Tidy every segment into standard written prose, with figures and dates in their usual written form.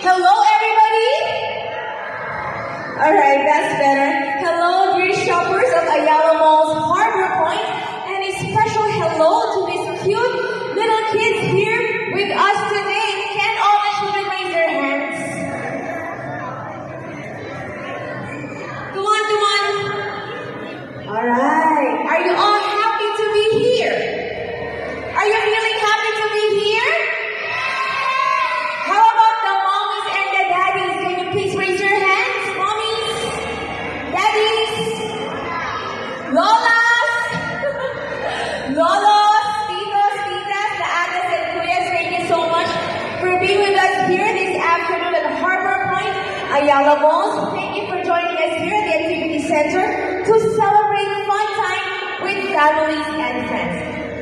Hello, everybody? Alright, that's better. Hello, dear shoppers of Ayala Mall's Harbor Point, and a special hello to these cute little kids here with us today. Can all the children raise their hands? Come on, come on. Alright, are you all happy to be here? Are you feeling happy to be here? How about the mommies and the daddies? Can you please raise your hands? Mommies, daddies, lolas, lolos, titos, titas, the atas and kuyas, thank you so much for being with us here this afternoon at Harbor Point, Ayala Malls. Thank you for joining us here at the Activity Center to celebrate fun time with families and friends.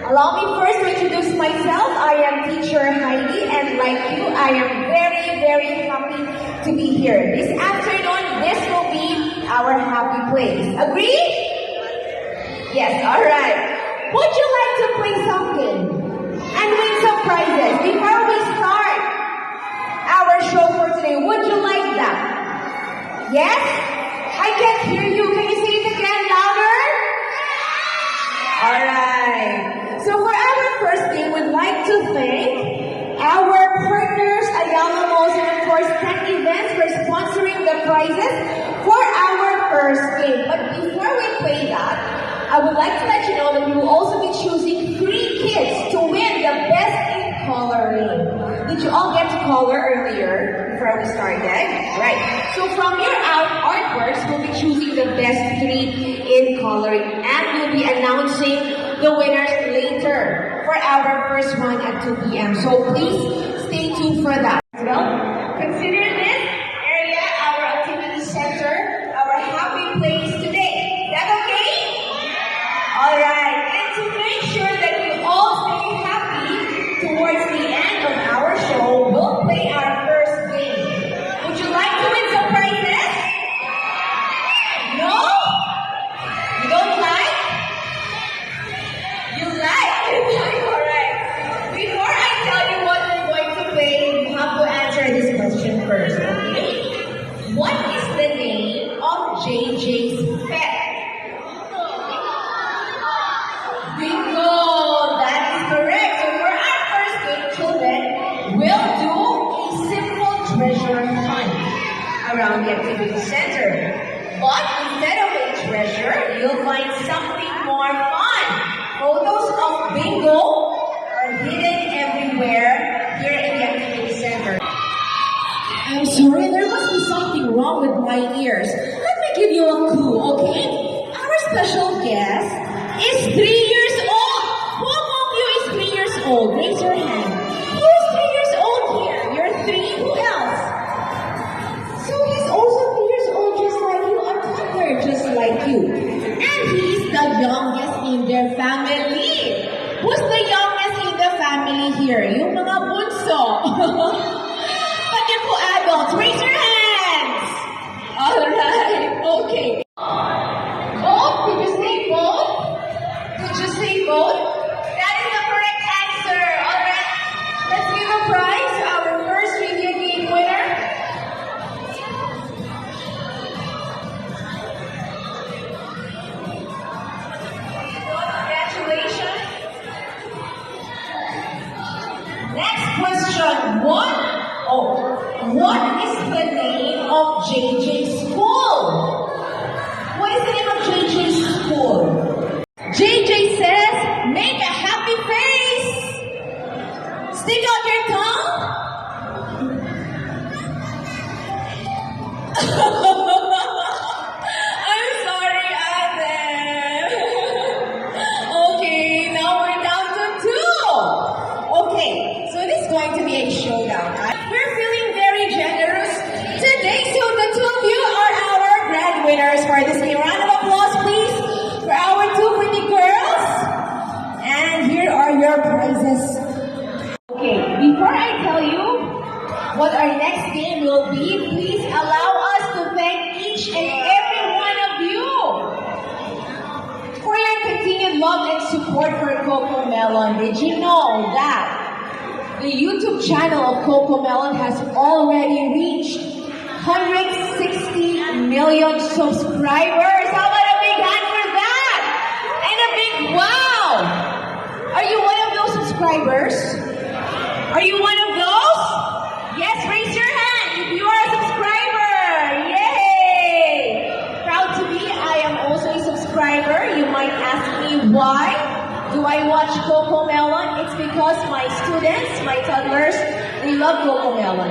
Allow me first to introduce myself. I am teacher Heidi, and like you, I am very, very happy to be here. This afternoon, this will be our happy place. Agree? Yes, alright. Would you like to play something and win some prizes before we start our show for today? Would you like that? Yes? I can't hear you. Can you say it again louder? Alright. So for our first game, we'd like to thank our partners, Ayala Malls, and of course, Tech Events for sponsoring the prizes for our first game. But before we play that, I would like to let you know that we will also be choosing 3 kids to win the best in coloring. Did you all get to color earlier before we started? Right. So from your artworks, we'll be choosing the best 3 in coloring, and we'll be announcing the winners later for our first one at 2 p.m. So please stay tuned for that. Well, consider this area our activity center, our happy place today. Is that okay? Alright, and to make sure that you all stay happy towards the end of our show, we'll play our first game. Would you like to win some prizes? No? You don't like? You like? Alright. Before I tell you what we're going to play, you have to answer this question first, okay? What is the name of JJ's pet? Bingo! That is correct. So for our first game, children, we'll do a simple treasure hunt around the activity center. But instead of a treasure, you'll find something more fun. Photos of bingo are hidden everywhere here in the activity center. I'm sorry, there must be something wrong with my ears. Let me give you a clue, okay? Our special guest is 3 years old. Who among you is 3 years old? Raise your hand. Who's 3 years old here? You're 3? Who else? So he's also 3 years old, just like you, a toddler, just like you. And he's the youngest in their family. Who's the youngest in the family here? Yung mga bunso. But yung po adults, raise your hands. Alright, okay. Both? Did you say both? Did you say both? That is the correct answer. Alright, let's give a prize to our first video game winner. Congratulations. Next question. What is the name of JJ's school? What is the name of JJ's school? JJ says, make a happy face. Stick out your tongue. I'm sorry, Ate. Okay, now we're down to 2. Okay, so this is going to be a showdown. We're feeling very generous today, so the 2 of you are our grand winners for this game. Round of applause, please, for our 2 pretty girls. And here are your prizes. Okay, before I tell you what our next game will be, please allow us to thank each and every one of you for your continued love and support for CoComelon. Did you know that the YouTube channel of CoComelon has already 160 million subscribers. How about a big hand for that? And a big wow! Are you one of those subscribers? Are you one of those? Yes, raise your hand if you are a subscriber. Yay! Proud to be. I am also a subscriber. You might ask me why do I watch Coco Melon? It's because my students, my toddlers, they love Coco Melon.